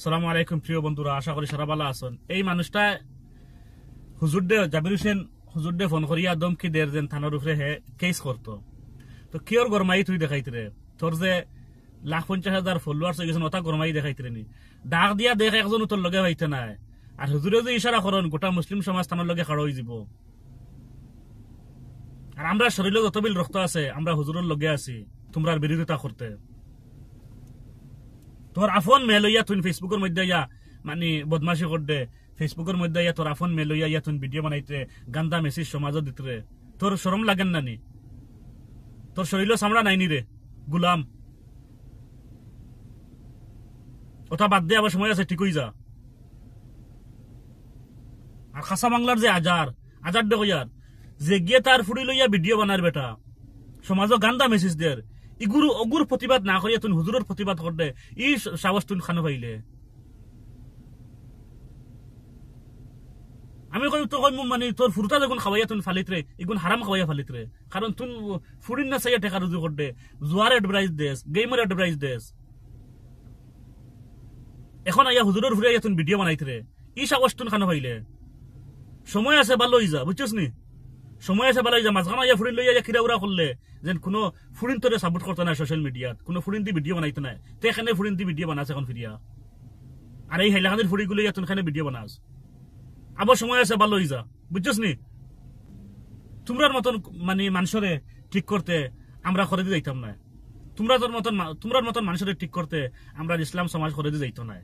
সালামু আলাইকুম প্রিয় বন্ধুরা, আশা করি সারা ভালো আছেন। এই মানুষটা হুজুরডে জাবির হোসেন হুজুরডে ফোন করিয়া দমকি দের যেন থানার উপরে হে কেস করতো। তো কিয়র গরমাই তুই দেখাইতে রে? তোর যে 1,50,000 ফলোয়ার্স হয়ে গেছেন ওটা গরমাই দেখাইতে নি। ডাক দিয়া দেখ একজন তোর লগে হইতে নাই, আর হুজুরে যে ইশারা করেন গোটা মুসলিম সমাজ থানার লগে খাড়া হয়ে যাব। আর আমরা শরীরে যত বিল রক্ত আছে আমরা হুজুরের লগে আছি তোমরা বিরোধিতা করতে। তোর আফন মেল হইয়া তুই ফেসবুকের মধ্যে ইয়া মানে বদমাশি করতে, ফেসবুকের মধ্যে ইয়া তোর আফন মেল হইয়া ইয়া তুই ভিডিও বানাইতে, গান্দা মেসেজ সমাজত দিতে, তোর শরম লাগেন না নি? তোর শরীর চামড়া নাইনি রে গুলাম? ওটা বাদ দিয়ে আবার সময় আছে, ঠিক হয়ে যা। আর খাসা বাংলার যে আজার দেখো ইয়ার যে গিয়ে তার ফুড়ি লইয়া ভিডিও বানার বেটা সমাজ গান্দা মেসেজ দের, ইগুরু অগুর প্রতিবাদ না করিয়া তুই হুজুরের প্রতিবাদ করতে ই সাহস তুই খানো পাইলে। আমি কই তো কই মানে তোর ফুরতা যখন খাওয়াইয়া তুই ফালিত রে, এগুন হারাম খাওয়াইয়া ফালিত রে। কারণ তুই ফুড়িন না চাইয়া টেকা রুজু করতে, জুয়ার এডভাইস দেস, গেমের এডভাইস দেস। এখন আইয়া হুজুরের ফুরে আইয়া তুই ভিডিও বানাইতে রে, ই সাহস তুই খানো পাইলে। সময় আছে ভালো হয়ে যা, বুঝছিস নি? সময় আছে ভালো হয়ে যা। মাঝখানে আইয়া ফুরিন লইয়া কিরা উড়া করলে যেন কোনো ফুরিন তোরে সাপোর্ট করতে না সোশ্যাল মিডিয়াত, কোনো ফুরিন দি ভিডিও বানাইতে নাই। তো এখানে ফুরিন দি ভিডিও বানাস এখন ফিরিয়া, আর এই হাইলাখানের ফুড়িগুলো ইয়া তুই এখানে ভিডিও বানাস। আবার সময় আছে ভালো হয়ে যা, বুঝছিস নি? তোমরার মতন মানে মানুষরে ঠিক করতে আমরা করে দিয়ে যাইতাম না। তোমরার মতন মানুষরে ঠিক করতে আমরা ইসলাম সমাজ করে দিয়ে যাইতো না।